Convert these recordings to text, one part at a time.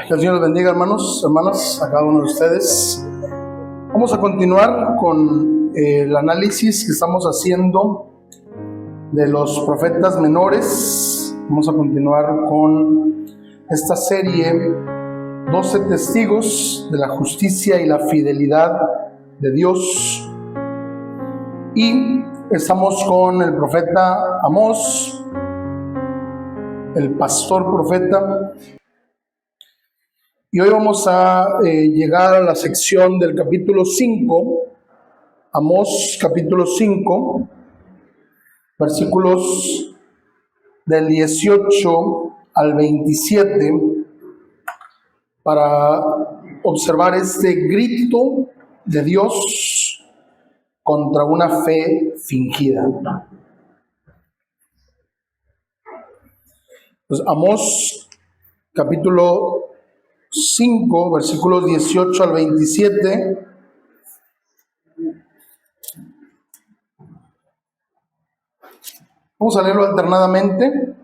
Que el Señor les bendiga, hermanos, hermanas, a cada uno de ustedes. Vamos a continuar con el análisis que estamos haciendo de los profetas menores. Vamos a continuar con esta serie, 12 testigos de la justicia y la fidelidad de Dios. Y estamos con el profeta Amós, el pastor profeta. Y hoy vamos a llegar a la sección del capítulo 5, Amós capítulo 5, versículos del 18 al 27, para observar este grito de Dios contra una fe fingida. Pues Amós capítulo 5, versículos 18 al 27. Vamos a leerlo alternadamente.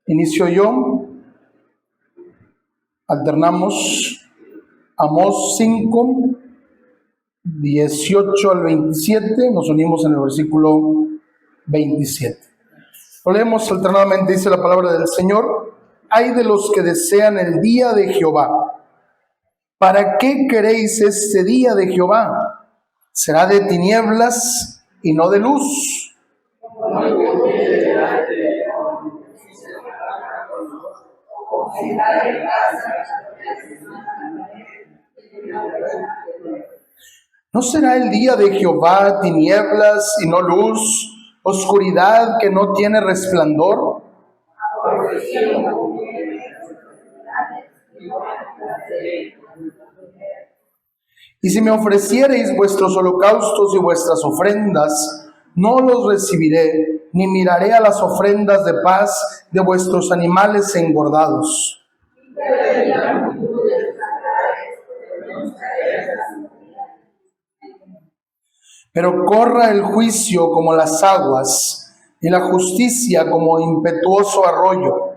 Inicio yo. Alternamos. Amós 5, 18 al 27. Nos unimos en el versículo 27. Lo leemos alternadamente. Dice la palabra del Señor: Ay de los que desean el día de Jehová. ¿Para qué queréis este día de Jehová? ¿Será de tinieblas y no de luz? ¿No será el día de Jehová tinieblas y no luz, oscuridad que no tiene resplandor? Y si me ofreciereis vuestros holocaustos y vuestras ofrendas, no los recibiré, ni miraré a las ofrendas de paz de vuestros animales engordados. Pero corra el juicio como las aguas, y la justicia como impetuoso arroyo.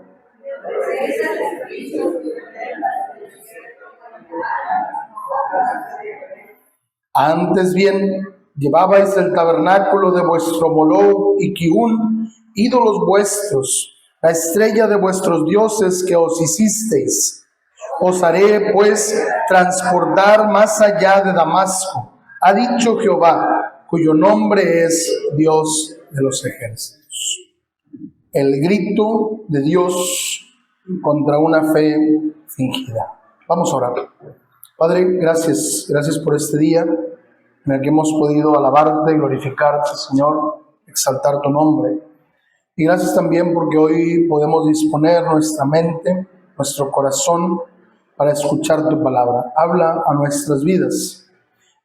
Antes bien, llevabais el tabernáculo de vuestro Moloc y Kiun, ídolos vuestros, la estrella de vuestros dioses que os hicisteis. Os haré, pues, transportar más allá de Damasco, ha dicho Jehová, cuyo nombre es Dios de los ejércitos. El grito de Dios contra una fe fingida. Vamos a orar. Padre, gracias por este día en el que hemos podido alabarte, glorificarte, Señor, exaltar tu nombre. Y gracias también porque hoy podemos disponer nuestra mente, nuestro corazón, para escuchar tu palabra. Habla a nuestras vidas.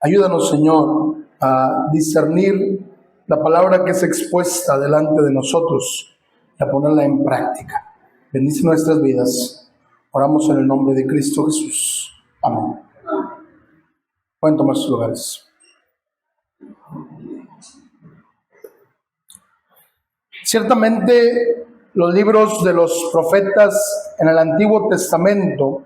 Ayúdanos, Señor, a discernir la palabra que es expuesta delante de nosotros y a ponerla en práctica. Bendice nuestras vidas. Oramos en el nombre de Cristo Jesús. Amén. Pueden tomar sus lugares. Ciertamente, los libros de los profetas en el Antiguo Testamento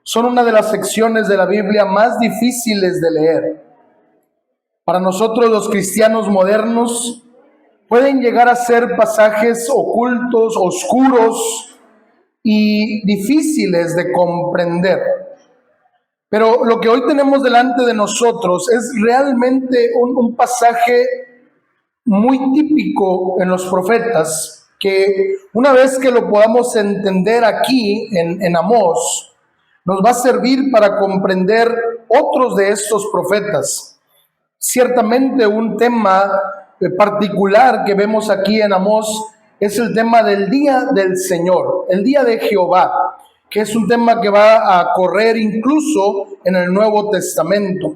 son una de las secciones de la Biblia más difíciles de leer. Para nosotros, los cristianos modernos, pueden llegar a ser pasajes ocultos, oscuros y difíciles de comprender. Pero lo que hoy tenemos delante de nosotros es realmente un pasaje muy típico en los profetas, que una vez que lo podamos entender aquí en Amós, nos va a servir para comprender otros de estos profetas. Ciertamente un tema particular que vemos aquí en Amós es el tema del día del Señor, el día de Jehová, que es un tema que va a correr incluso en el Nuevo Testamento.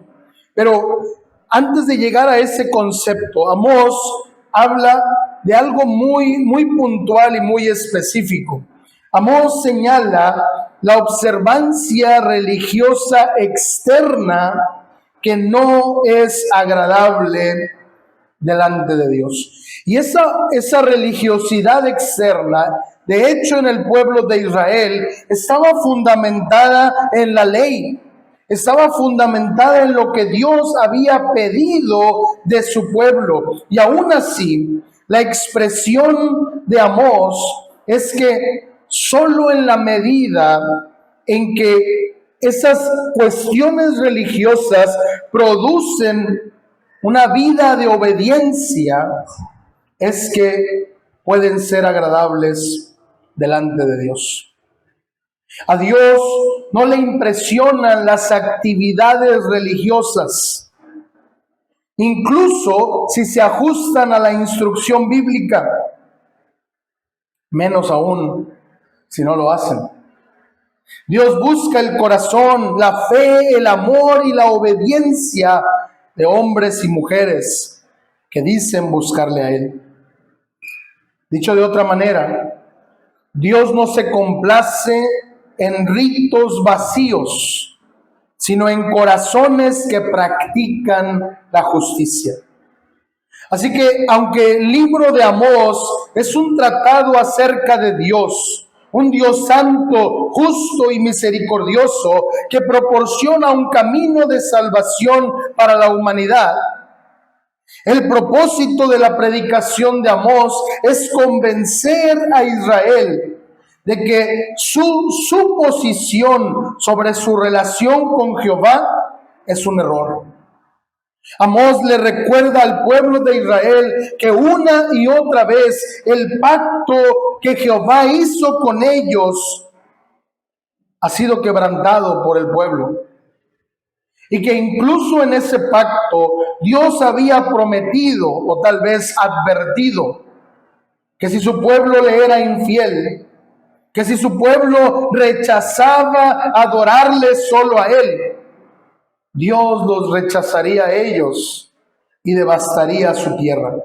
Pero antes de llegar a ese concepto, Amós habla de algo muy puntual y muy específico. Amós señala la observancia religiosa externa que no es agradable delante de Dios. Y esa religiosidad externa de hecho, en el pueblo de Israel estaba fundamentada en la ley, estaba fundamentada en lo que Dios había pedido de su pueblo. Y aún así, la expresión de Amós es que solo en la medida en que esas cuestiones religiosas producen una vida de obediencia, es que pueden ser agradables delante de Dios. A Dios no le impresionan las actividades religiosas, incluso si se ajustan a la instrucción bíblica, menos aún si no lo hacen. Dios busca el corazón, la fe, el amor y la obediencia de hombres y mujeres que dicen buscarle a Él. Dicho de otra manera, Dios no se complace en ritos vacíos, sino en corazones que practican la justicia. Así que, aunque el libro de Amós es un tratado acerca de Dios, un Dios santo, justo y misericordioso, que proporciona un camino de salvación para la humanidad, el propósito de la predicación de Amós es convencer a Israel de que su posición sobre su relación con Jehová es un error. Amós le recuerda al pueblo de Israel que una y otra vez el pacto que Jehová hizo con ellos ha sido quebrantado por el pueblo. Y que incluso en ese pacto Dios había prometido, o tal vez advertido, que si su pueblo le era infiel, que si su pueblo rechazaba adorarle solo a Él, Dios los rechazaría a ellos y devastaría su tierra.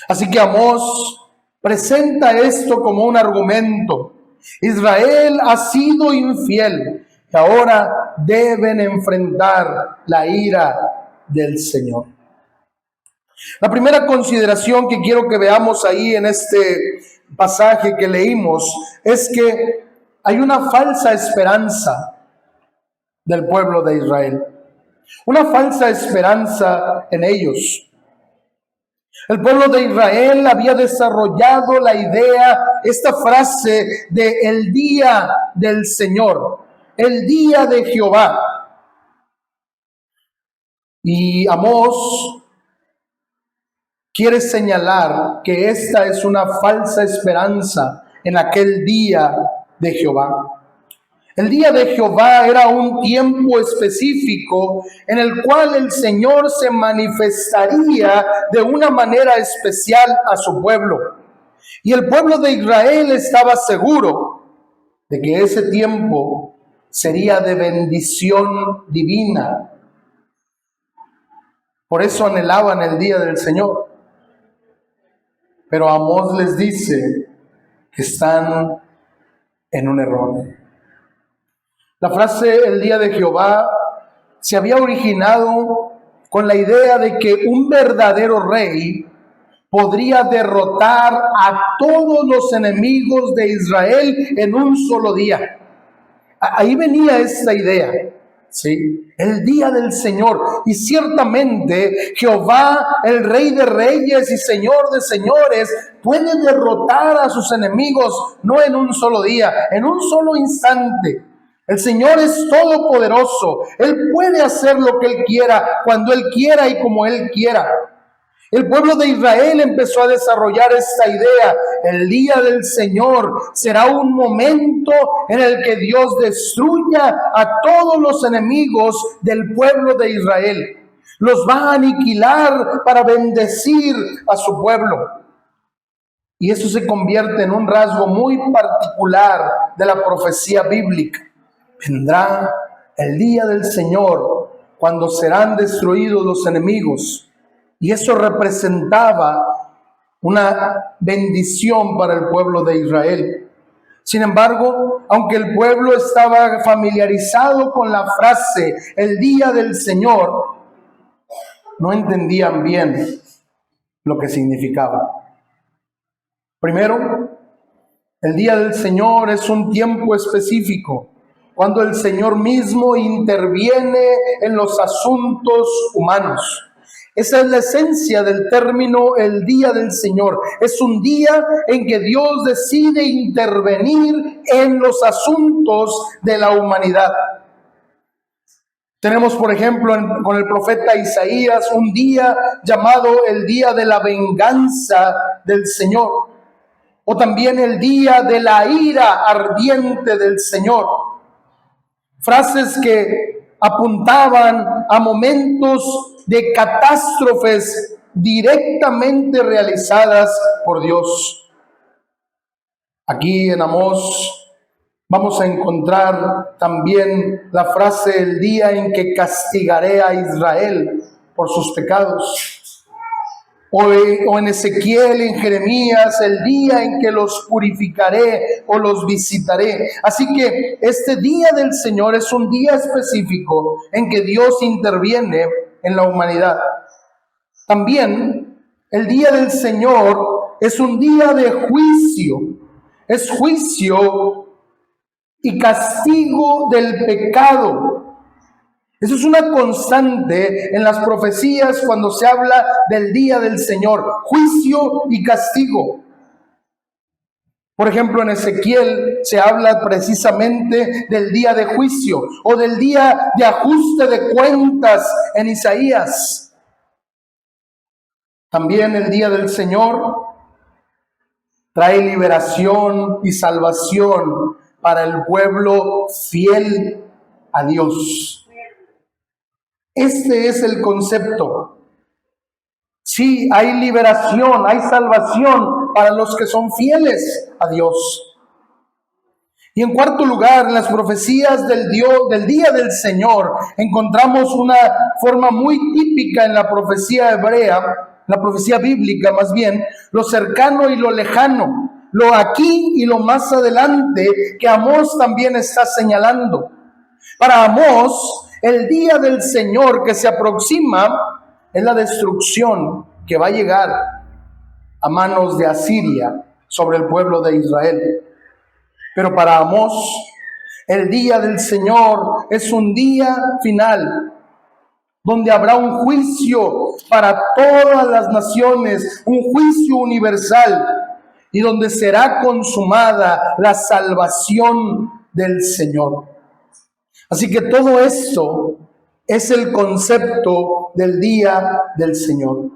Así que Amós presenta esto como un argumento. Israel ha sido infiel y ahora deben enfrentar la ira del Señor. La primera consideración que quiero que veamos ahí en este pasaje que leímos es que hay una falsa esperanza del pueblo de Israel, una falsa esperanza en ellos. El pueblo de Israel había desarrollado la idea, esta frase de el día del Señor, el día de Jehová. Y Amós quiere señalar que esta es una falsa esperanza en aquel día de Jehová. El día de Jehová era un tiempo específico en el cual el Señor se manifestaría de una manera especial a su pueblo. Y el pueblo de Israel estaba seguro de que ese tiempo sería de bendición divina. Por eso anhelaban el día del Señor. Pero Amós les dice que están en un error. La frase el día de Jehová se había originado con la idea de que un verdadero rey podría derrotar a todos los enemigos de Israel en un solo día. Ahí venía esta idea, ¿sí? El día del Señor. Y ciertamente Jehová, el Rey de Reyes y Señor de Señores, puede derrotar a sus enemigos no en un solo día, en un solo instante. El Señor es todopoderoso. Él puede hacer lo que Él quiera, cuando Él quiera y como Él quiera. El pueblo de Israel empezó a desarrollar esta idea. El día del Señor será un momento en el que Dios destruya a todos los enemigos del pueblo de Israel. Los va a aniquilar para bendecir a su pueblo. Y eso se convierte en un rasgo muy particular de la profecía bíblica. Vendrá el día del Señor cuando serán destruidos los enemigos. Y eso representaba una bendición para el pueblo de Israel. Sin embargo, aunque el pueblo estaba familiarizado con la frase el día del Señor, no entendían bien lo que significaba. Primero, El día del Señor es un tiempo específico, cuando el Señor mismo interviene en los asuntos humanos. Esa es la esencia del término el día del Señor. Es un día en que Dios decide intervenir en los asuntos de la humanidad. Tenemos, por ejemplo, con el profeta Isaías, un día llamado el día de la venganza del Señor, o también el día de la ira ardiente del Señor. Frases que apuntaban a momentos de catástrofes directamente realizadas por Dios. Aquí en Amós vamos a encontrar también la frase el día en que castigaré a Israel por sus pecados. O en Ezequiel, en Jeremías, el día en que los purificaré o los visitaré. Así que este día del Señor es un día específico en que Dios interviene en la humanidad. También el día del Señor es un día de juicio. Es juicio y castigo del pecado. Eso es una constante en las profecías cuando se habla del día del Señor, juicio y castigo. Por ejemplo, en Ezequiel se habla precisamente del día de juicio o del día de ajuste de cuentas en Isaías. También el día del Señor trae liberación y salvación para el pueblo fiel a Dios. Este es el concepto. Sí, hay liberación, hay salvación para los que son fieles a Dios. Y en cuarto lugar, en las profecías del día del Señor, encontramos una forma muy típica en la profecía hebrea, la profecía bíblica más bien, lo cercano y lo lejano, lo aquí y lo más adelante, que Amós también está señalando. Para Amós, el día del Señor que se aproxima es la destrucción que va a llegar a manos de Asiria sobre el pueblo de Israel. Pero para Amós, el día del Señor es un día final, donde habrá un juicio para todas las naciones, un juicio universal, y donde será consumada la salvación del Señor. Así que todo esto es el concepto del día del Señor.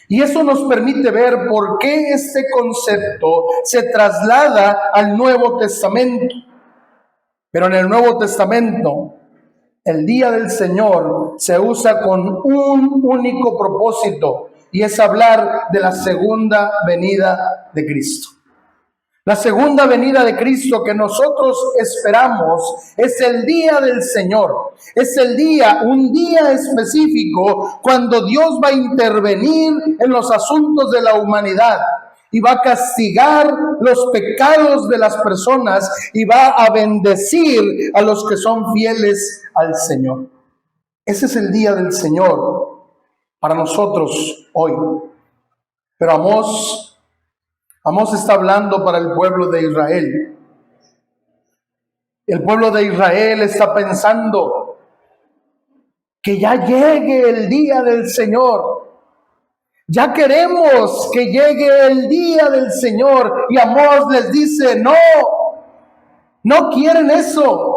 Y eso nos permite ver por qué este concepto se traslada al Nuevo Testamento. Pero en el Nuevo Testamento, el día del Señor se usa con un único propósito, y es hablar de la segunda venida de Cristo. La segunda venida de Cristo que nosotros esperamos es el día del Señor. Es el día, un día específico, cuando Dios va a intervenir en los asuntos de la humanidad y va a castigar los pecados de las personas y va a bendecir a los que son fieles al Señor. Ese es el día del Señor para nosotros hoy. Pero Amós está hablando para el pueblo de Israel. El pueblo de Israel está pensando que ya llegue el día del Señor. Ya queremos que llegue el día del Señor. Y Amós les dice, no quieren eso.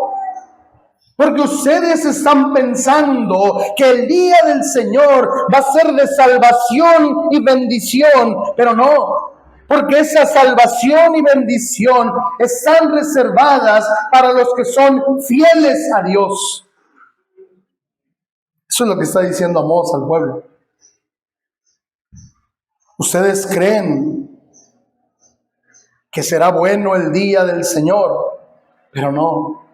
Porque ustedes están pensando que el día del Señor va a ser de salvación y bendición, pero no. Porque esa salvación y bendición están reservadas para los que son fieles a Dios. Eso es lo que está diciendo Amós al pueblo. Ustedes creen que será bueno el día del Señor, pero no.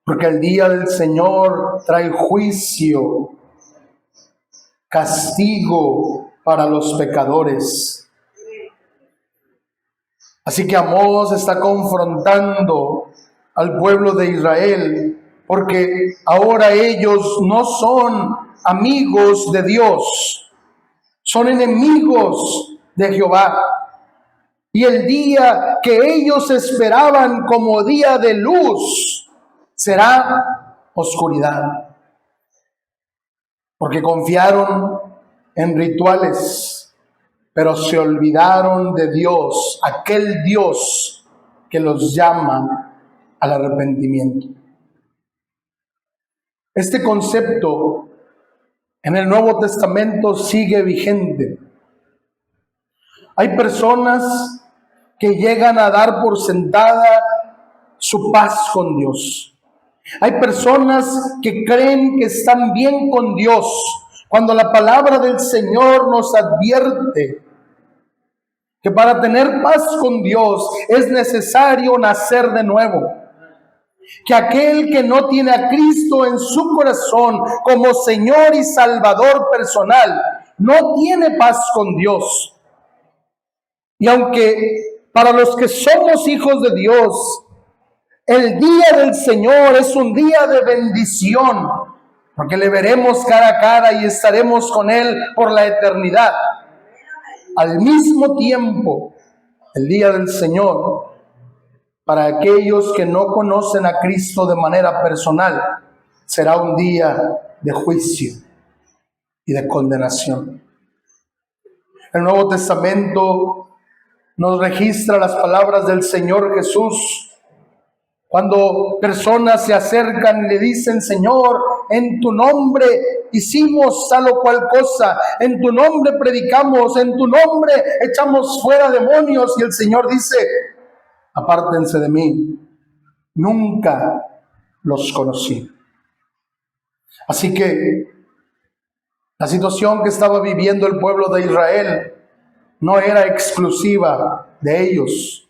Porque el día del Señor trae juicio, castigo para los pecadores. Así que Amós está confrontando al pueblo de Israel, porque ahora ellos no son amigos de Dios, son enemigos de Jehová. Y el día que ellos esperaban como día de luz será oscuridad. Porque confiaron en rituales, pero se olvidaron de Dios, aquel Dios que los llama al arrepentimiento. Este concepto en el Nuevo Testamento sigue vigente. Hay personas que llegan a dar por sentada su paz con Dios. Hay personas que creen que están bien con Dios, cuando la palabra del Señor nos advierte que para tener paz con Dios es necesario nacer de nuevo. Que aquel que no tiene a Cristo en su corazón como Señor y Salvador personal, no tiene paz con Dios. Y aunque para los que somos hijos de Dios, el día del Señor es un día de bendición, porque le veremos cara a cara y estaremos con Él por la eternidad. Al mismo tiempo, el día del Señor, para aquellos que no conocen a Cristo de manera personal, será un día de juicio y de condenación. El Nuevo Testamento nos registra las palabras del Señor Jesús, cuando personas se acercan y le dicen: Señor, en tu nombre hicimos tal o cual cosa, en tu nombre predicamos, en tu nombre echamos fuera demonios, y el Señor dice: apártense de mí, nunca los conocí. Así que la situación que estaba viviendo el pueblo de Israel no era exclusiva de ellos.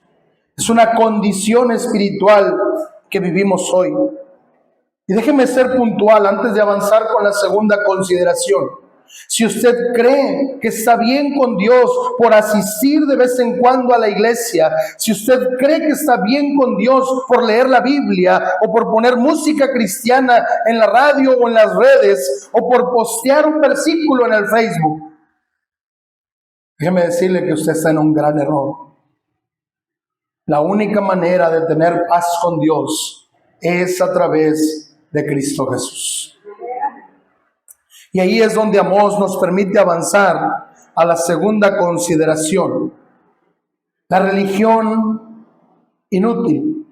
Es una condición espiritual que vivimos hoy. Y déjeme ser puntual antes de avanzar con la segunda consideración. Si usted cree que está bien con Dios por asistir de vez en cuando a la iglesia, si usted cree que está bien con Dios por leer la Biblia o por poner música cristiana en la radio o en las redes o por postear un versículo en el Facebook, déjeme decirle que usted está en un gran error. La única manera de tener paz con Dios es a través de Cristo Jesús. Y ahí es donde Amós nos permite avanzar a la segunda consideración: la religión inútil.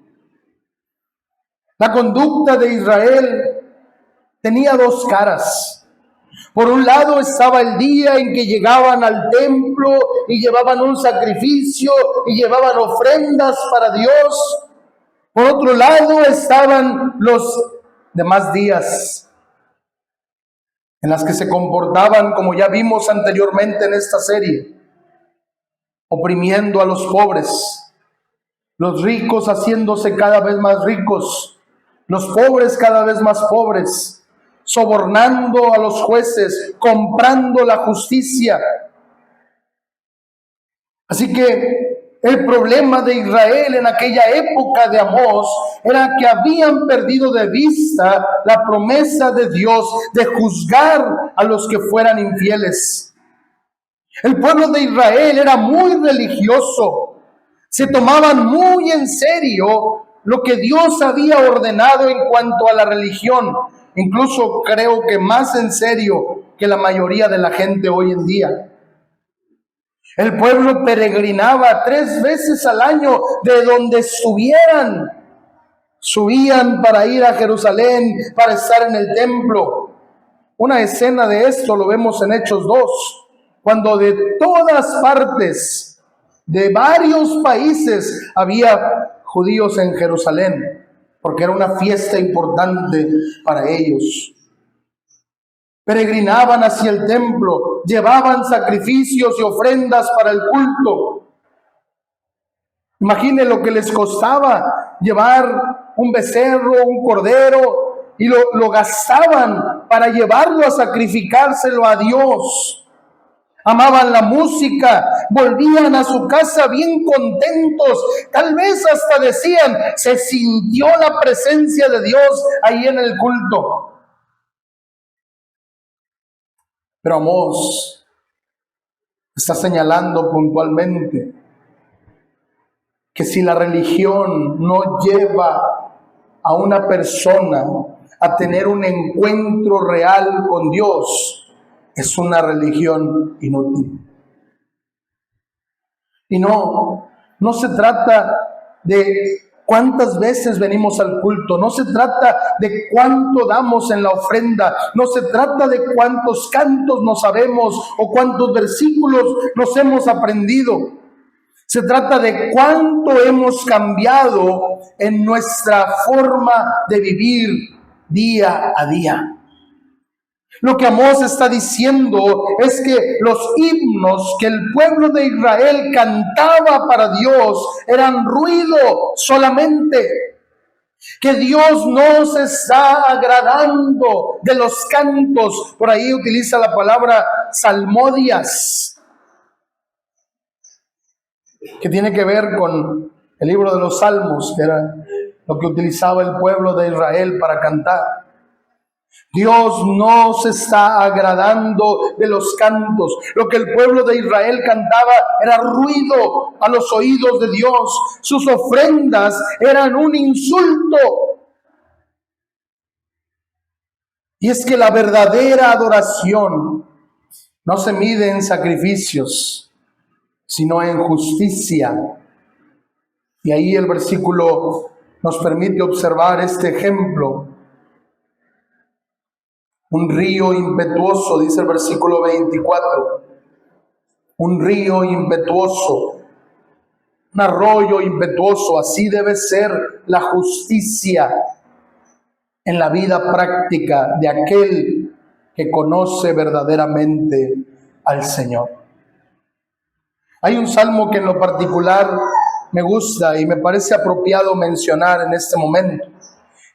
La conducta de Israel tenía dos caras. Por un lado estaba el día en que llegaban al templo y llevaban un sacrificio y llevaban ofrendas para Dios. Por otro lado estaban los demás días en las que se comportaban, como ya vimos anteriormente en esta serie, oprimiendo a los pobres, los ricos haciéndose cada vez más ricos, los pobres cada vez más pobres, sobornando a los jueces, comprando la justicia. Así que el problema de Israel en aquella época de Amós era que habían perdido de vista la promesa de Dios de juzgar a los que fueran infieles. El pueblo de Israel era muy religioso, se tomaban muy en serio lo que Dios había ordenado en cuanto a la religión. Incluso creo que más en serio que la mayoría de la gente hoy en día. El pueblo peregrinaba 3 veces al año de donde estuvieran. Subían para ir a Jerusalén, para estar en el templo. Una escena de esto lo vemos en Hechos 2, cuando de todas partes, de varios países, había judíos en Jerusalén, porque era una fiesta importante para ellos. Peregrinaban hacia el templo, llevaban sacrificios y ofrendas para el culto. Imagine lo que les costaba llevar un becerro, un cordero, y lo gastaban para llevarlo a sacrificárselo a Dios. Amaban la música, volvían a su casa bien contentos, tal vez hasta decían: se sintió la presencia de Dios ahí en el culto. Pero Amós está señalando puntualmente que si la religión no lleva a una persona a tener un encuentro real con Dios, es una religión inútil. Y no se trata de cuántas veces venimos al culto, no se trata de cuánto damos en la ofrenda, no se trata de cuántos cantos nos sabemos o cuántos versículos nos hemos aprendido. Se trata de cuánto hemos cambiado en nuestra forma de vivir día a día. Lo que Amós está diciendo es que los himnos que el pueblo de Israel cantaba para Dios eran ruido solamente, que Dios no se está agradando de los cantos. Por ahí utiliza la palabra salmodias, que tiene que ver con el libro de los Salmos, que era lo que utilizaba el pueblo de Israel para cantar. Dios no se está agradando de los cantos. Lo que el pueblo de Israel cantaba era ruido a los oídos de Dios. Sus ofrendas eran un insulto. Y es que la verdadera adoración no se mide en sacrificios, sino en justicia. Y ahí el versículo nos permite observar este ejemplo. Un río impetuoso, dice el versículo 24, un río impetuoso, un arroyo impetuoso, así debe ser la justicia en la vida práctica de aquel que conoce verdaderamente al Señor. Hay un salmo que en lo particular me gusta y me parece apropiado mencionar en este momento.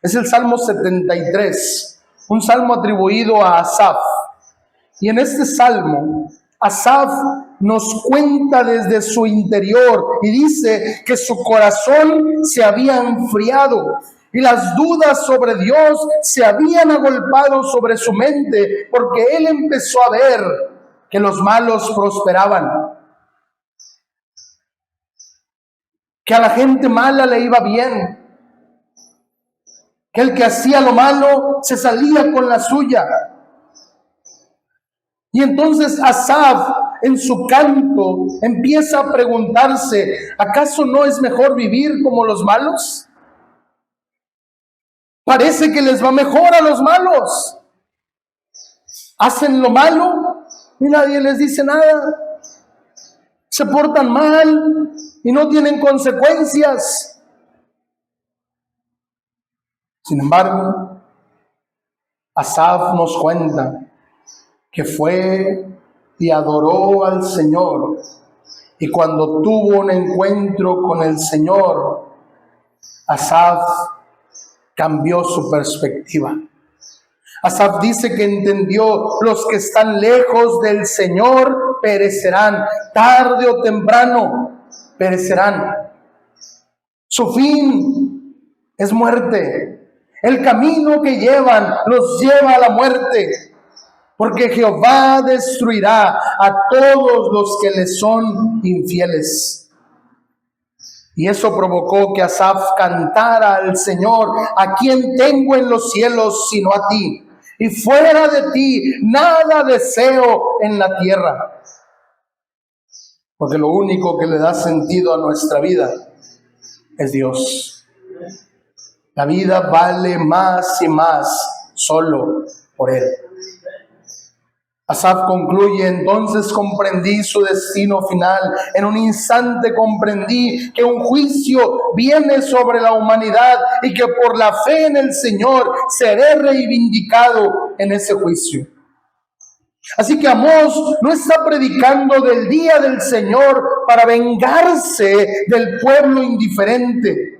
Es el Salmo 73. Un salmo atribuido a Asaf. Y en este salmo, Asaf nos cuenta desde su interior y dice que su corazón se había enfriado y las dudas sobre Dios se habían agolpado sobre su mente, porque él empezó a ver que los malos prosperaban, que a la gente mala le iba bien, que el que hacía lo malo se salía con la suya. Y entonces Asaf, en su canto, empieza a preguntarse, ¿acaso no es mejor vivir como los malos? Parece que les va mejor a los malos. Hacen lo malo y nadie les dice nada. Se portan mal y no tienen consecuencias. Sin embargo, Asaf nos cuenta que fue y adoró al Señor, y cuando tuvo un encuentro con el Señor, Asaf cambió su perspectiva. Asaf dice que entendió: los que están lejos del Señor perecerán, tarde o temprano perecerán. Su fin es muerte. El camino que llevan los lleva a la muerte, porque Jehová destruirá a todos los que le son infieles. Y eso provocó que Asaf cantara al Señor: ¿a quién tengo en los cielos sino a ti? Y fuera de ti nada deseo en la tierra. Porque lo único que le da sentido a nuestra vida es Dios. La vida vale más y más solo por Él. Asaf concluye: entonces comprendí su destino final. En un instante comprendí que un juicio viene sobre la humanidad y que por la fe en el Señor seré reivindicado en ese juicio. Así que Amós no está predicando del día del Señor para vengarse del pueblo indiferente.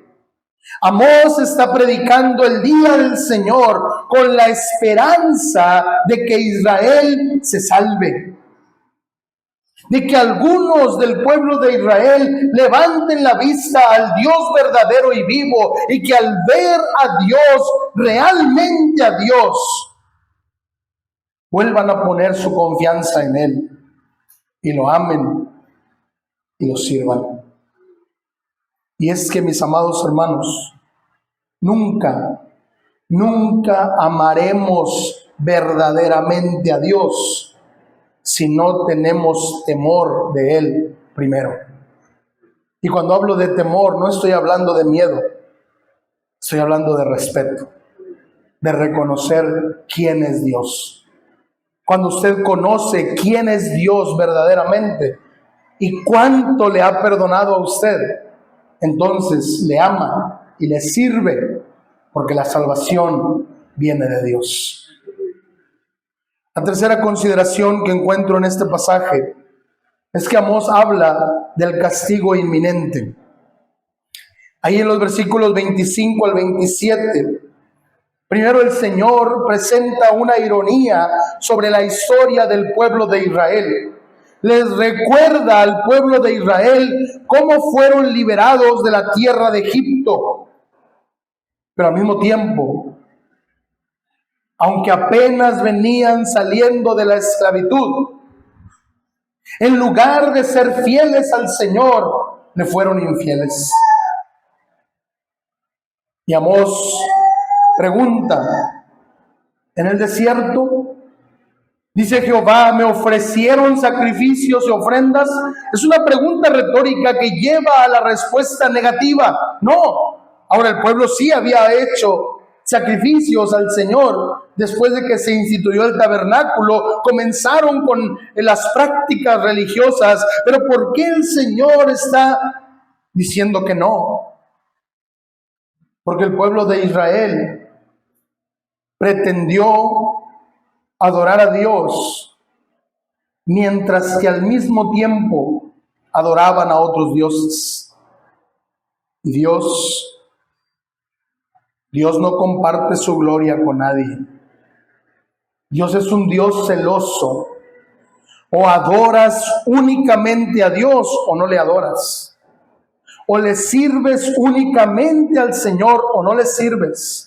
Amós está predicando el día del Señor con la esperanza de que Israel se salve, de que algunos del pueblo de Israel levanten la vista al Dios verdadero y vivo, y que al ver a Dios, realmente a Dios, vuelvan a poner su confianza en Él y lo amen y lo sirvan. Y es que, mis amados hermanos, nunca amaremos verdaderamente a Dios si no tenemos temor de Él primero. Y cuando hablo de temor, no estoy hablando de miedo, estoy hablando de respeto, de reconocer quién es Dios. Cuando usted conoce quién es Dios verdaderamente y cuánto le ha perdonado a usted, entonces le ama y le sirve, porque la salvación viene de Dios. La tercera consideración que encuentro en este pasaje es que Amós habla del castigo inminente. Ahí en los versículos 25 al 27, primero el Señor presenta una ironía sobre la historia del pueblo de Israel. Les recuerda al pueblo de Israel cómo fueron liberados de la tierra de Egipto. Pero al mismo tiempo, aunque apenas venían saliendo de la esclavitud, en lugar de ser fieles al Señor, le fueron infieles. Y Amós pregunta, en el desierto, dice Jehová, ¿me ofrecieron sacrificios y ofrendas? Es una pregunta retórica que lleva a la respuesta negativa. No, ahora el pueblo sí había hecho sacrificios al Señor. Después de que se instituyó el tabernáculo, comenzaron con las prácticas religiosas. Pero ¿por qué el Señor está diciendo que no? Porque el pueblo de Israel pretendió adorar a Dios, mientras que al mismo tiempo adoraban a otros dioses. Y Dios no comparte su gloria con nadie. Dios es un Dios celoso. O adoras únicamente a Dios o no le adoras. O le sirves únicamente al Señor o no le sirves.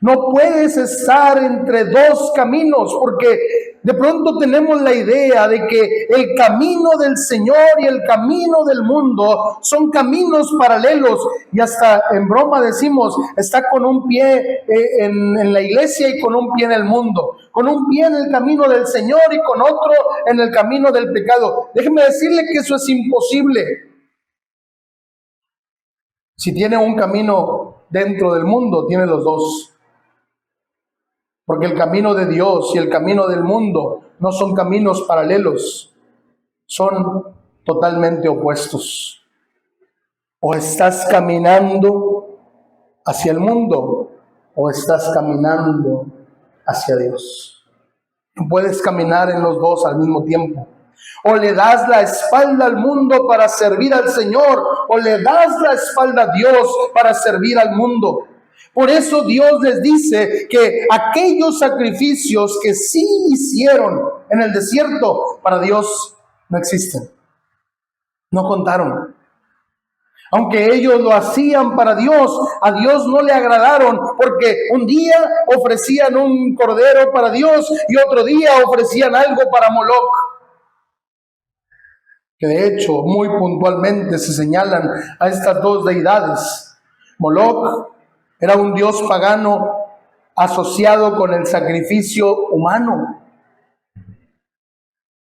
No puedes estar entre dos caminos, porque de pronto tenemos la idea de que el camino del Señor y el camino del mundo son caminos paralelos, y hasta en broma decimos, está con un pie en la iglesia y con un pie en el mundo, con un pie en el camino del Señor y con otro en el camino del pecado. Déjeme decirle que eso es imposible. Si tiene un camino dentro del mundo, tiene los dos. Porque el camino de Dios y el camino del mundo no son caminos paralelos, son totalmente opuestos. O estás caminando hacia el mundo o estás caminando hacia Dios. No puedes caminar en los dos al mismo tiempo. O le das la espalda al mundo para servir al Señor, o le das la espalda a Dios para servir al mundo. Por eso Dios les dice que aquellos sacrificios que sí hicieron en el desierto, para Dios no existen. No contaron. Aunque ellos lo hacían para Dios, a Dios no le agradaron, porque un día ofrecían un cordero para Dios y otro día ofrecían algo para Moloc. Que de hecho muy puntualmente se señalan a estas dos deidades. Moloc era un dios pagano asociado con el sacrificio humano.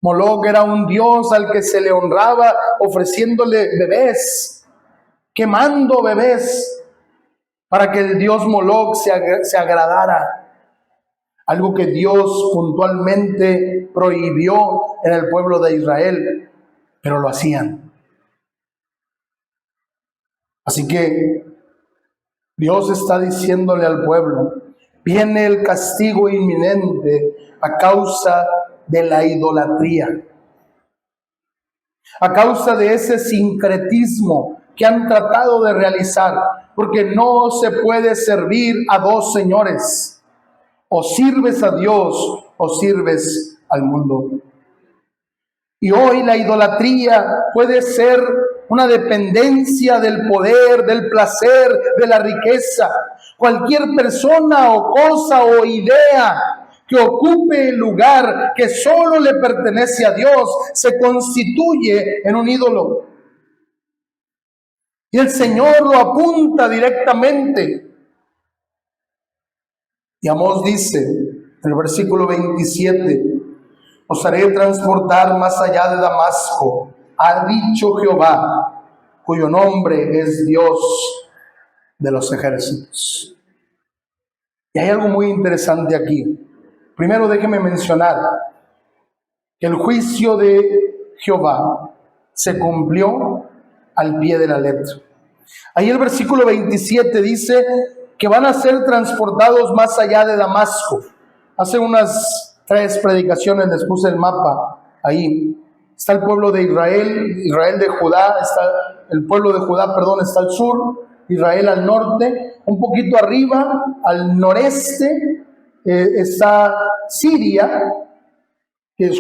Moloc era un dios al que se le honraba ofreciéndole bebés, quemando bebés, para que el dios Moloc se agradara. Algo que Dios puntualmente prohibió en el pueblo de Israel, pero lo hacían. Así que Dios está diciéndole al pueblo, viene el castigo inminente a causa de la idolatría, a causa de ese sincretismo que han tratado de realizar, porque no se puede servir a dos señores. O sirves a Dios o sirves al mundo. Y hoy la idolatría puede ser una dependencia del poder, del placer, de la riqueza. Cualquier persona o cosa o idea que ocupe el lugar que solo le pertenece a Dios se constituye en un ídolo. Y el Señor lo apunta directamente. Y Amós dice en el versículo 27, os haré transportar más allá de Damasco, ha dicho Jehová, cuyo nombre es Dios de los ejércitos. Y hay algo muy interesante aquí. Primero déjeme mencionar que el juicio de Jehová se cumplió al pie de la letra. Ahí el versículo 27 dice que van a ser transportados más allá de Damasco. Hace unas 3 predicaciones les puse el mapa ahí. Está el pueblo de Israel de Judá, el pueblo de Judá, está al sur, Israel al norte, un poquito arriba, al noreste, está Siria,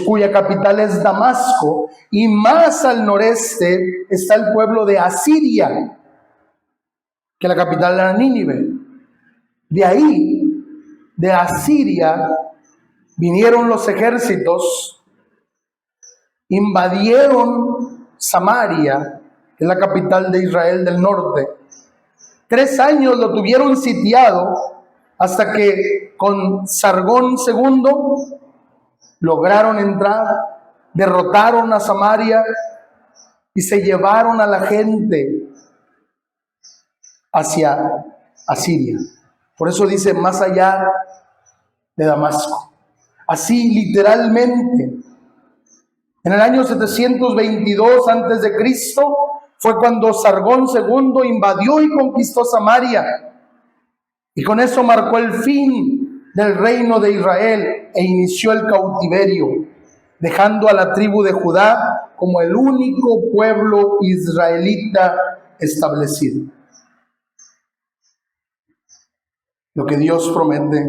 cuya capital es Damasco, y más al noreste está el pueblo de Asiria, que la capital era Nínive. De ahí, de Asiria, vinieron los ejércitos, invadieron Samaria, que es la capital de Israel del norte. 3 años lo tuvieron sitiado hasta que con Sargón II lograron entrar, derrotaron a Samaria y se llevaron a la gente hacia Asiria. Por eso dice más allá de Damasco. Así literalmente. En el año 722 a.C. fue cuando Sargón II invadió y conquistó Samaria. Y con eso marcó el fin del reino de Israel e inició el cautiverio, dejando a la tribu de Judá como el único pueblo israelita establecido. Lo que Dios promete,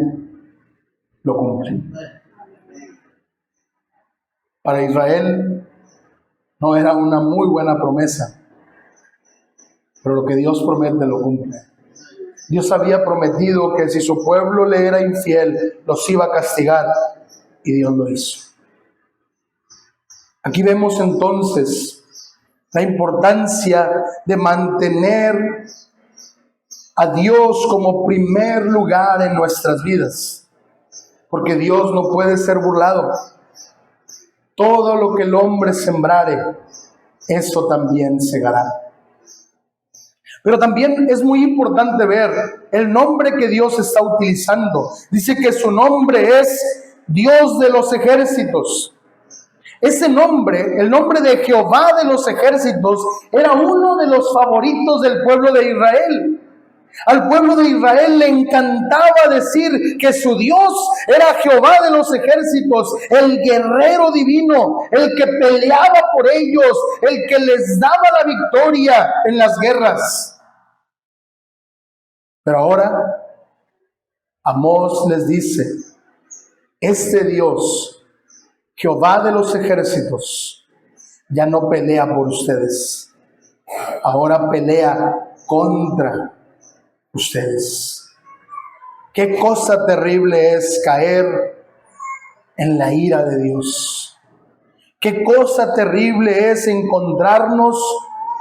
lo cumple. Para Israel no era una muy buena promesa, pero lo que Dios promete, lo cumple. Dios había prometido que si su pueblo le era infiel, los iba a castigar, y Dios lo hizo. Aquí vemos entonces la importancia de mantener a Dios como primer lugar en nuestras vidas, porque Dios no puede ser burlado. Todo lo que el hombre sembrare, eso también segará. Pero también es muy importante ver el nombre que Dios está utilizando. Dice que su nombre es Dios de los ejércitos. Ese nombre, el nombre de Jehová de los ejércitos, era uno de los favoritos del pueblo de Israel. Al pueblo de Israel le encantaba decir que su Dios era Jehová de los ejércitos, el guerrero divino, el que peleaba por ellos, el que les daba la victoria en las guerras. Pero ahora Amós les dice, este Dios, Jehová de los ejércitos, ya no pelea por ustedes, ahora pelea contra ustedes. Qué cosa terrible es caer en la ira de Dios. Qué cosa terrible es encontrarnos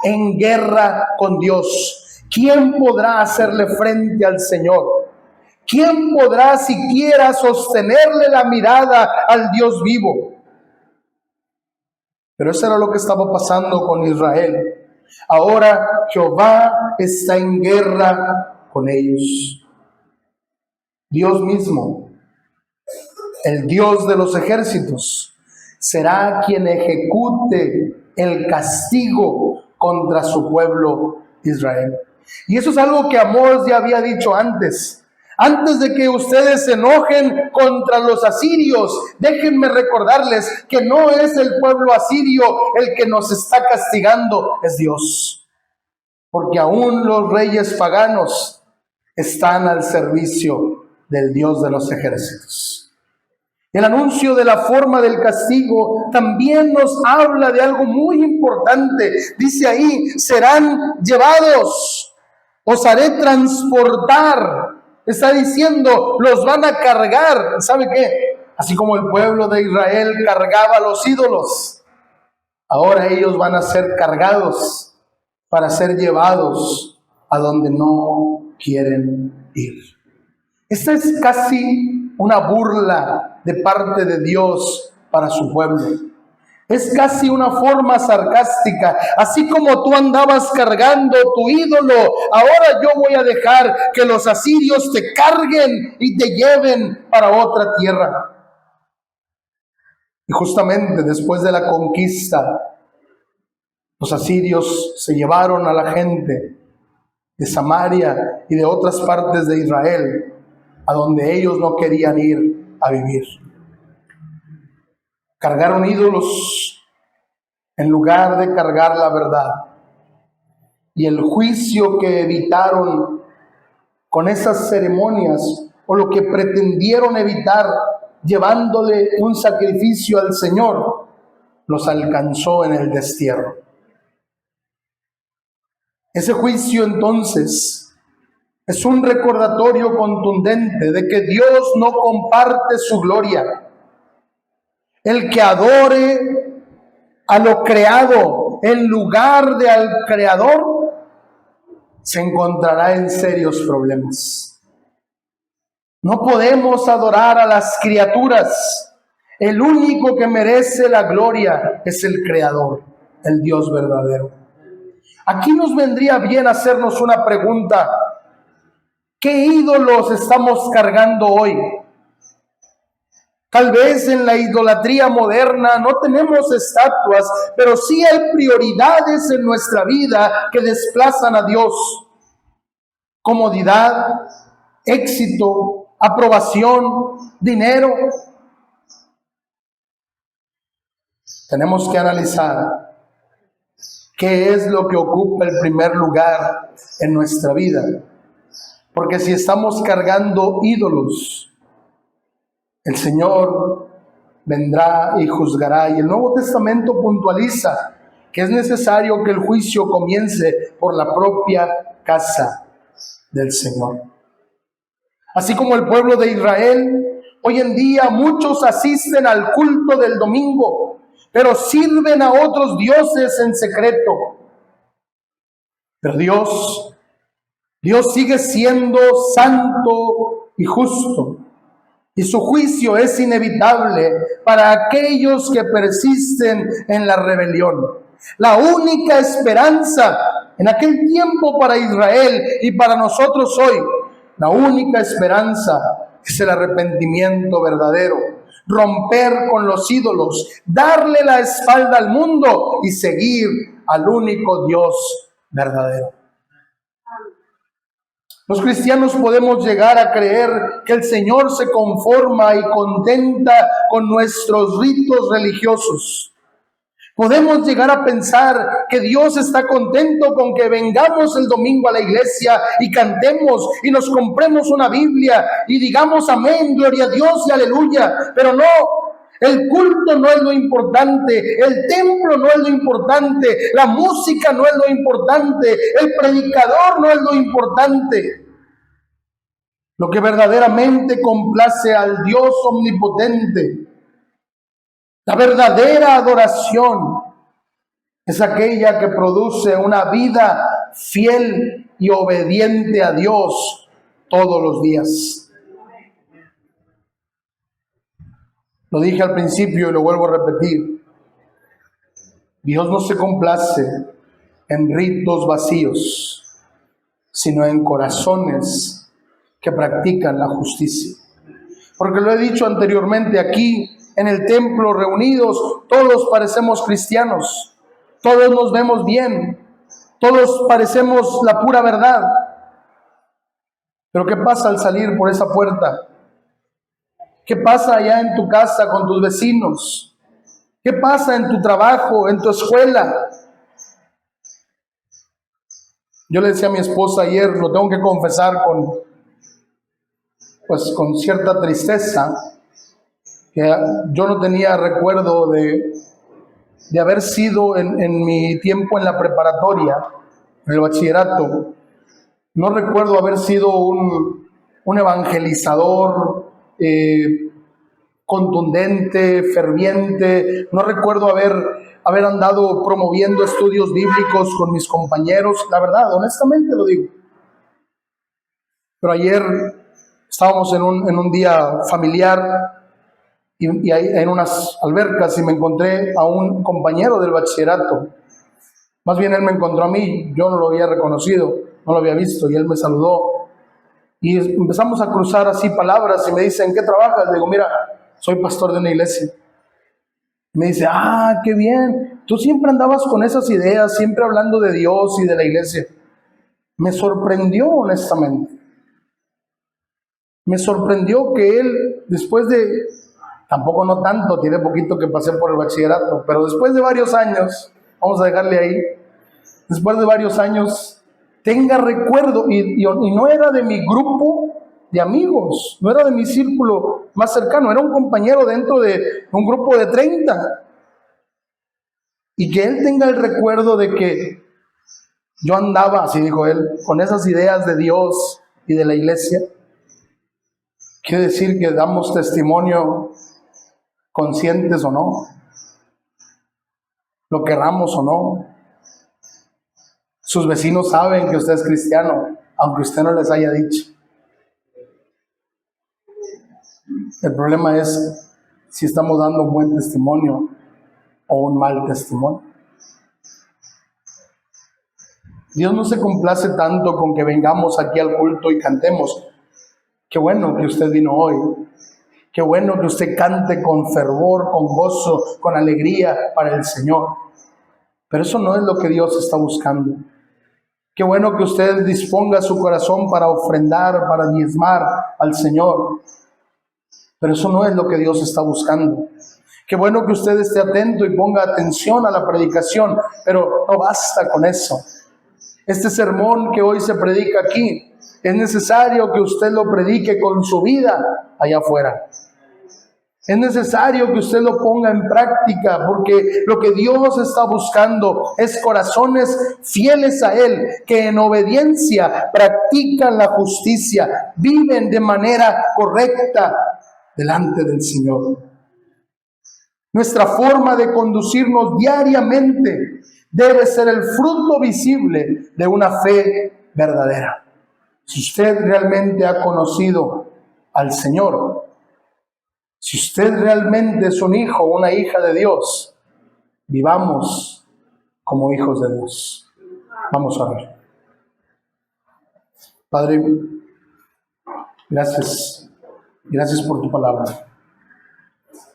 en guerra con Dios. ¿Quién podrá hacerle frente al Señor? ¿Quién podrá siquiera sostenerle la mirada al Dios vivo? Pero eso era lo que estaba pasando con Israel. Ahora Jehová está en guerra con ellos. Dios mismo, el Dios de los ejércitos, será quien ejecute el castigo contra su pueblo Israel. Y eso es algo que Amós ya había dicho antes. Antes de que ustedes se enojen contra los asirios, déjenme recordarles que no es el pueblo asirio el que nos está castigando, es Dios. Porque aún los reyes paganos están al servicio del Dios de los ejércitos. El anuncio de la forma del castigo también nos habla de algo muy importante. Dice ahí, serán llevados, os haré transportar. Está diciendo, los van a cargar. ¿Sabe qué? Así como el pueblo de Israel cargaba a los ídolos, ahora ellos van a ser cargados para ser llevados a donde no quieren ir. Esta es casi una burla de parte de Dios para su pueblo. Es casi una forma sarcástica. Así como tú andabas cargando tu ídolo, ahora yo voy a dejar que los asirios te carguen y te lleven para otra tierra. Y justamente después de la conquista, los asirios se llevaron a la gente de Samaria y de otras partes de Israel, a donde ellos no querían ir a vivir. Cargaron ídolos en lugar de cargar la verdad. Y el juicio que evitaron con esas ceremonias, o lo que pretendieron evitar llevándole un sacrificio al Señor, los alcanzó en el destierro. Ese juicio entonces es un recordatorio contundente de que Dios no comparte su gloria. El que adore a lo creado en lugar de al Creador se encontrará en serios problemas. No podemos adorar a las criaturas. El único que merece la gloria es el Creador, el Dios verdadero. Aquí nos vendría bien hacernos una pregunta. ¿Qué ídolos estamos cargando hoy? Tal vez en la idolatría moderna no tenemos estatuas, pero sí hay prioridades en nuestra vida que desplazan a Dios. Comodidad, éxito, aprobación, dinero. Tenemos que analizar qué es lo que ocupa el primer lugar en nuestra vida. Porque si estamos cargando ídolos, el Señor vendrá y juzgará. Y el Nuevo Testamento puntualiza que es necesario que el juicio comience por la propia casa del Señor. Así como el pueblo de Israel, hoy en día muchos asisten al culto del domingo, pero sirven a otros dioses en secreto. Pero Dios sigue siendo santo y justo. Y su juicio es inevitable para aquellos que persisten en la rebelión. La única esperanza en aquel tiempo para Israel y para nosotros hoy, la única esperanza es el arrepentimiento verdadero, romper con los ídolos, darle la espalda al mundo y seguir al único Dios verdadero. Los cristianos podemos llegar a creer que el Señor se conforma y contenta con nuestros ritos religiosos. Podemos llegar a pensar que Dios está contento con que vengamos el domingo a la iglesia y cantemos y nos compremos una Biblia y digamos amén, gloria a Dios y aleluya. Pero no, el culto no es lo importante, el templo no es lo importante, la música no es lo importante, el predicador no es lo importante. Lo que verdaderamente complace al Dios omnipotente, la verdadera adoración, es aquella que produce una vida fiel y obediente a Dios todos los días. Lo dije al principio y lo vuelvo a repetir. Dios no se complace en ritos vacíos, sino en corazones que practican la justicia. Porque lo he dicho anteriormente, aquí en el templo reunidos, todos parecemos cristianos, todos nos vemos bien, todos parecemos la pura verdad. Pero ¿qué pasa al salir por esa puerta? ¿Qué pasa allá en tu casa con tus vecinos? ¿Qué pasa en tu trabajo, en tu escuela? Yo le decía a mi esposa ayer, lo tengo que confesar con cierta tristeza, que yo no tenía recuerdo de haber sido en mi tiempo en la preparatoria, en el bachillerato, no recuerdo haber sido un evangelizador contundente, ferviente. No recuerdo haber andado promoviendo estudios bíblicos con mis compañeros, la verdad, honestamente lo digo. Pero ayer estábamos en un día familiar y ahí en unas albercas y me encontré a un compañero del bachillerato. Más bien él me encontró a mí, yo no lo había reconocido, no lo había visto, y él me saludó. Y empezamos a cruzar así palabras y me dice, ¿en qué trabajas? Le digo, mira, soy pastor de una iglesia. Me dice, qué bien, tú siempre andabas con esas ideas, siempre hablando de Dios y de la iglesia. Me sorprendió honestamente. Me sorprendió que él, después de, tampoco no tanto, tiene poquito que pasé por el bachillerato, pero después de varios años, vamos a dejarle ahí, después de varios años, tenga recuerdo, y no era de mi grupo de amigos, no era de mi círculo más cercano, era un compañero dentro de un grupo de 30. Y que él tenga el recuerdo de que yo andaba, así dijo él, con esas ideas de Dios y de la iglesia. Quiere decir que damos testimonio, conscientes o no, lo querramos o no. Sus vecinos saben que usted es cristiano, aunque usted no les haya dicho. El problema es si estamos dando un buen testimonio o un mal testimonio. Dios no se complace tanto con que vengamos aquí al culto y cantemos. Qué bueno que usted vino hoy. Qué bueno que usted cante con fervor, con gozo, con alegría para el Señor. Pero eso no es lo que Dios está buscando. Qué bueno que usted disponga su corazón para ofrendar, para diezmar al Señor. Pero eso no es lo que Dios está buscando. Qué bueno que usted esté atento y ponga atención a la predicación, pero no basta con eso. Este sermón que hoy se predica aquí, es necesario que usted lo predique con su vida allá afuera. Es necesario que usted lo ponga en práctica, porque lo que Dios está buscando es corazones fieles a Él, que en obediencia practican la justicia, viven de manera correcta delante del Señor. Nuestra forma de conducirnos diariamente debe ser el fruto visible de una fe verdadera. Si usted realmente ha conocido al Señor, si usted realmente es un hijo o una hija de Dios, vivamos como hijos de Dios. Vamos a ver. Padre, gracias. Gracias por tu palabra.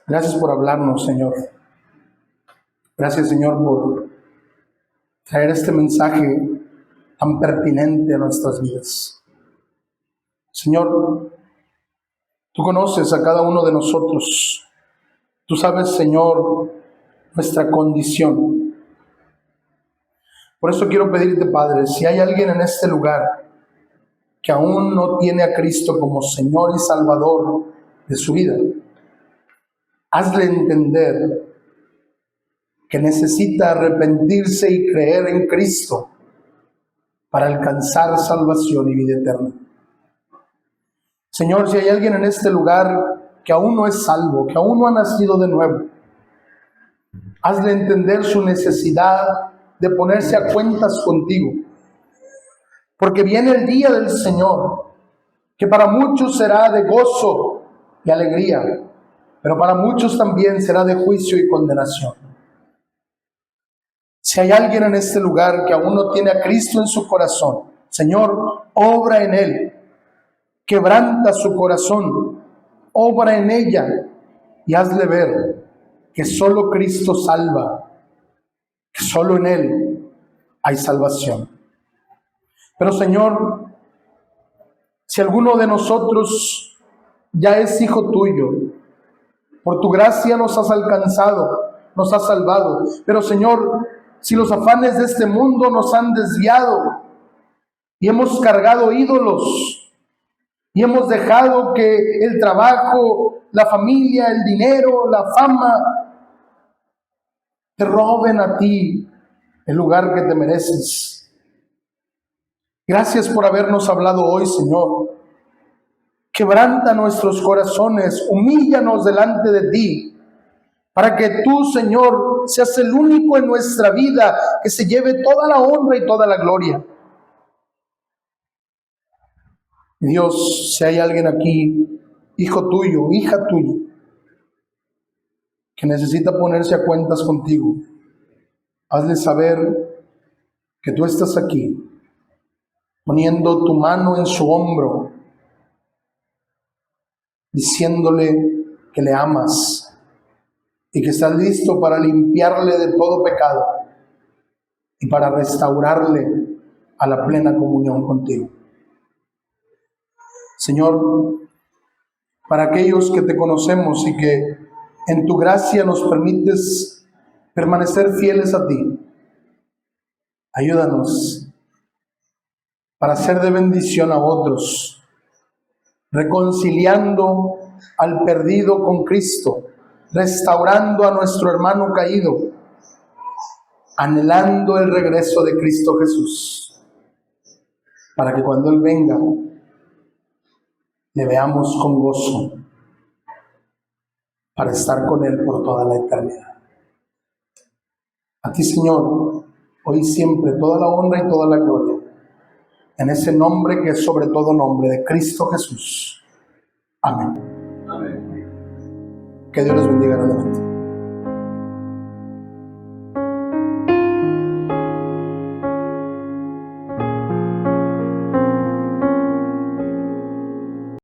Gracias por hablarnos, Señor. Gracias, Señor, por traer este mensaje tan pertinente a nuestras vidas. Señor, tú conoces a cada uno de nosotros. Tú sabes, Señor, nuestra condición. Por eso quiero pedirte, Padre, si hay alguien en este lugar que aún no tiene a Cristo como Señor y Salvador de su vida, hazle entender que necesita arrepentirse y creer en Cristo para alcanzar salvación y vida eterna. Señor, si hay alguien en este lugar que aún no es salvo, que aún no ha nacido de nuevo, hazle entender su necesidad de ponerse a cuentas contigo. Porque viene el día del Señor, que para muchos será de gozo y alegría, pero para muchos también será de juicio y condenación. Si hay alguien en este lugar que aún no tiene a Cristo en su corazón, Señor, obra en él, quebranta su corazón, obra en ella y hazle ver que solo Cristo salva, que solo en él hay salvación. Pero Señor, si alguno de nosotros ya es hijo tuyo, por tu gracia nos has alcanzado, nos has salvado, pero Señor, si los afanes de este mundo nos han desviado y hemos cargado ídolos y hemos dejado que el trabajo, la familia, el dinero, la fama te roben a ti el lugar que te mereces. Gracias por habernos hablado hoy, Señor. Quebranta nuestros corazones, humíllanos delante de ti, para que tú, Señor, seas el único en nuestra vida que se lleve toda la honra y toda la gloria. Dios, si hay alguien aquí, hijo tuyo, hija tuya, que necesita ponerse a cuentas contigo, hazle saber que tú estás aquí, poniendo tu mano en su hombro, diciéndole que le amas y que estás listo para limpiarle de todo pecado y para restaurarle a la plena comunión contigo. Señor, para aquellos que te conocemos y que en tu gracia nos permites permanecer fieles a ti, ayúdanos para ser de bendición a otros, reconciliando al perdido con Cristo, restaurando a nuestro hermano caído, anhelando el regreso de Cristo Jesús, para que cuando Él venga, le veamos con gozo, para estar con Él por toda la eternidad. A ti, Señor, hoy y siempre, toda la honra y toda la gloria, en ese nombre que es sobre todo nombre, de Cristo Jesús. Amén. Amén. Que Dios los bendiga grandemente.